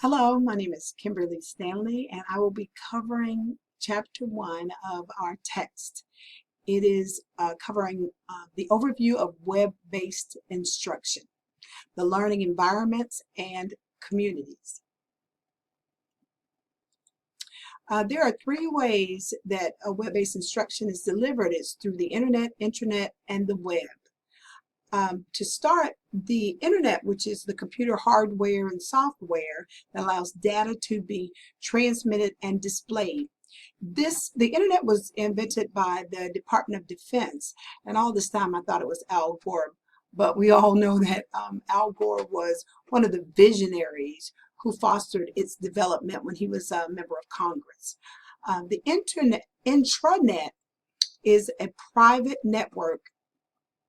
Hello, my name is Kimberly Stanley, and I will be covering Chapter 1 of our text. It is covering the overview of web-based instruction, the learning environments, and communities. There are three ways that a web-based instruction is delivered. It's through the internet, intranet, and the web. To start, the internet, which is the computer hardware and software that allows data to be transmitted and displayed. The internet was invented by the Department of Defense, and all this time I thought it was Al Gore, but we all know that Al Gore was one of the visionaries who fostered its development when he was a member of Congress. The intranet is a private network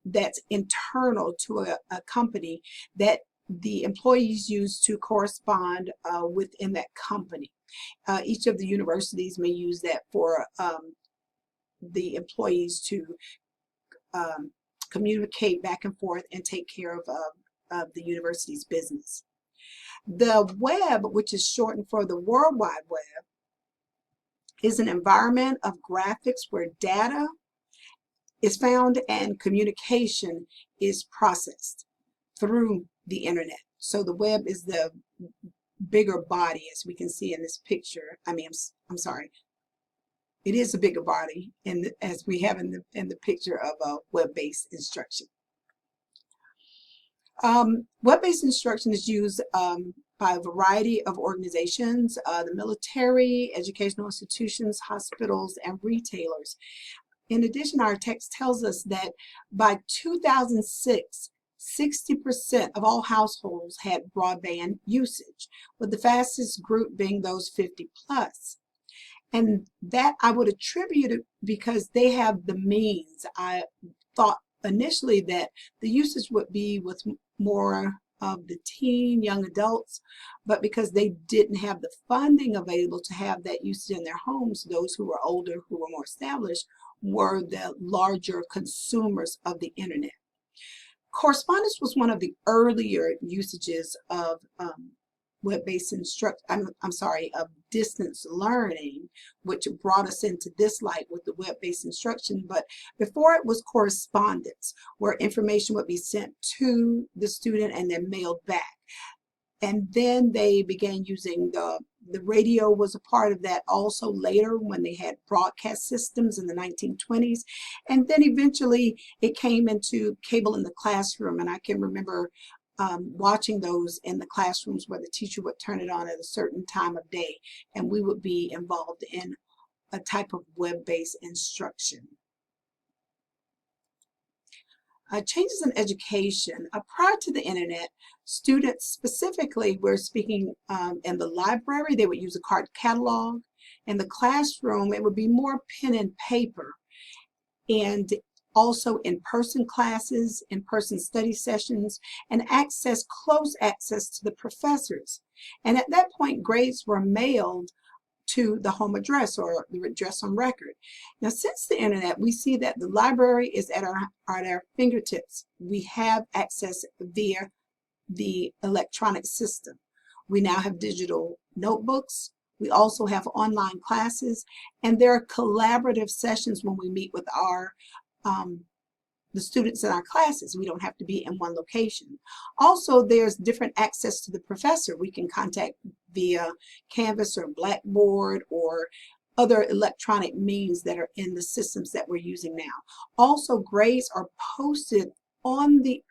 that's internal to a company that the employees use to correspond within that company. Each of the universities may use that for the employees to communicate back and forth and take care of the university's business. The web, which is shortened for the World Wide Web, is an environment of graphics where data is found and communication is processed through the internet. So the web is the bigger body, as we can see in this picture. I'm sorry. It is a bigger body as we have in the picture of a web-based instruction. Web-based instruction is used by a variety of organizations, the military, educational institutions, hospitals, and retailers. In addition, our text tells us that by 2006, 60% of all households had broadband usage, with the fastest group being those 50 plus. And that I would attribute it because they have the means. I thought initially that the usage would be with more of the young adults, but because they didn't have the funding available to have that usage in their homes, those who were older, who were more established, were the larger consumers of the internet. Correspondence was one of the earlier usages of web-based of distance learning, which brought us into this light with the web-based instruction. But before it was correspondence, where information would be sent to the student and then mailed back. And then they began using the radio was a part of that also later when they had broadcast systems in the 1920s. And then eventually it came into cable in the classroom. And I can remember watching those in the classrooms where the teacher would turn it on at a certain time of day. And we would be involved in a type of web-based instruction. Changes in education. Prior to the internet, students specifically were speaking in the library, they would use a card catalog. In the classroom, it would be more pen and paper. And also in-person classes, in-person study sessions, and close access to the professors. And at that point, grades were mailed to the home address or the address on record. Now, since the internet, we see that the library is at our fingertips. We have access via the electronic system. We now have digital notebooks. We also have online classes, and there are collaborative sessions when we meet with the students in our classes. We don't have to be in one location. Also, there's different access to the professor. We can contact via Canvas or Blackboard or other electronic means that are in the systems that we're using now. Also, grades are posted on the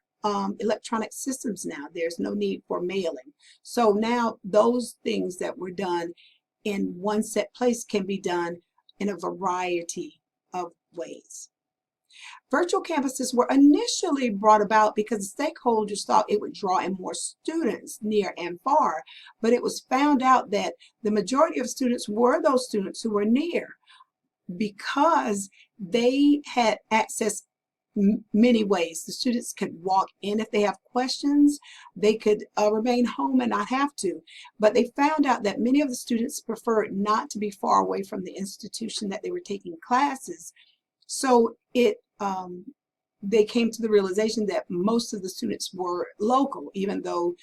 electronic systems now. There's no need for mailing. So now those things that were done in one set place can be done in a variety of ways. Virtual campuses were initially brought about because the stakeholders thought it would draw in more students near and far, but it was found out that the majority of students were those students who were near because they had access many ways. The students could walk in if they have questions. They could remain home and not have to. But they found out that many of the students preferred not to be far away from the institution that they were taking classes. So they came to the realization that most of the students were local, even though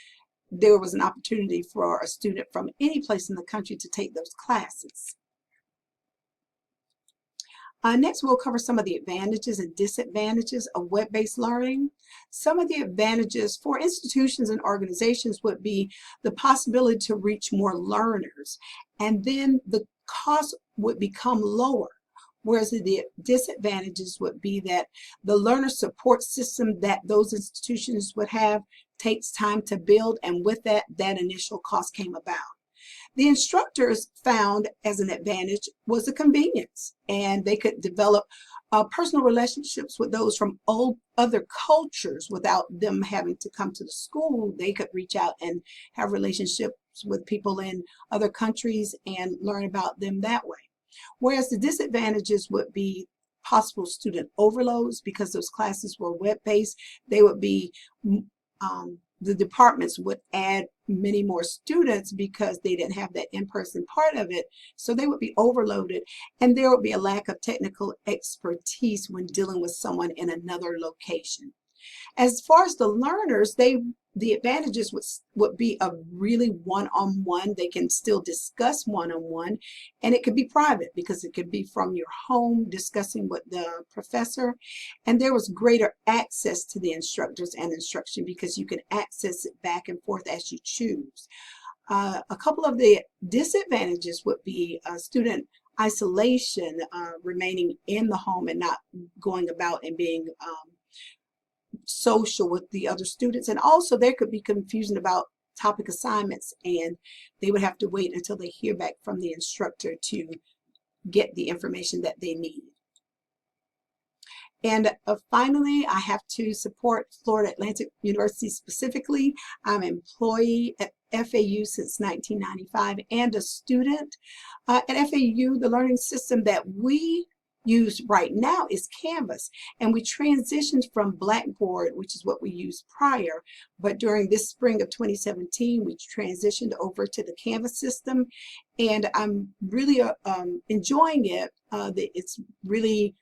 there was an opportunity for a student from any place in the country to take those classes. Next, we'll cover some of the advantages and disadvantages of web-based learning. Some of the advantages for institutions and organizations would be the possibility to reach more learners, and then the cost would become lower. Whereas the disadvantages would be that the learner support system that those institutions would have takes time to build, and with that, that initial cost came about. The instructors found as an advantage was the convenience, and they could develop personal relationships with those from other cultures without them having to come to the school. They could reach out and have relationships with people in other countries and learn about them that way. Whereas the disadvantages would be possible student overloads because those classes were web-based. They would be the departments would add many more students because they didn't have that in-person part of it, so they would be overloaded, and there would be a lack of technical expertise when dealing with someone in another location. As far as the learners, the advantages would be a really one-on-one. They can still discuss one-on-one, and it could be private because it could be from your home discussing with the professor, and there was greater access to the instructors and instruction because you can access it back and forth as you choose. A couple of the disadvantages would be student isolation, remaining in the home and not going about and being social with the other students, and also there could be confusion about topic assignments, and they would have to wait until they hear back from the instructor to get the information that they need. And finally, I have to support Florida Atlantic University specifically. I'm an employee at FAU since 1995 and a student. At FAU, the learning system that we use right now is Canvas, and we transitioned from Blackboard, which is what we used prior, but during this spring of 2017 we transitioned over to the Canvas system, and I'm really enjoying it. It's really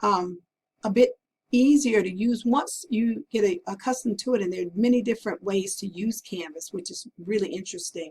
a bit easier to use once you get accustomed to it, and there are many different ways to use Canvas, which is really interesting.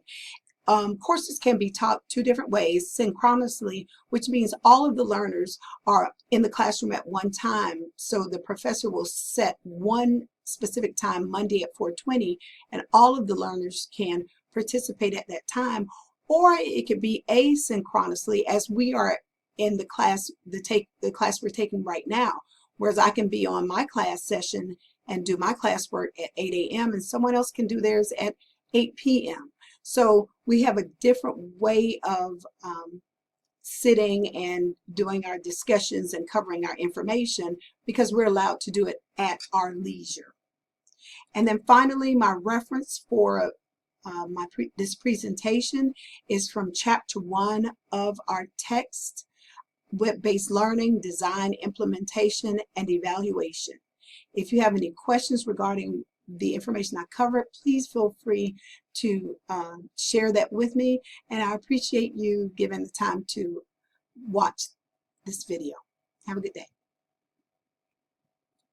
Courses can be taught two different ways: synchronously, which means all of the learners are in the classroom at one time. So the professor will set one specific time, Monday at 4:20, and all of the learners can participate at that time. Or it could be asynchronously, as we are in the class, the class we're taking right now. Whereas I can be on my class session and do my classwork at 8 a.m. and someone else can do theirs at 8 p.m. So we have a different way of sitting and doing our discussions and covering our information because we're allowed to do it at our leisure. And then finally, my reference for this presentation is from Chapter 1 of our text, Web-Based Learning, Design, Implementation, and Evaluation. If you have any questions regarding the information I covered, please feel free to share that with me, and I appreciate you giving the time to watch this video. Have a good day.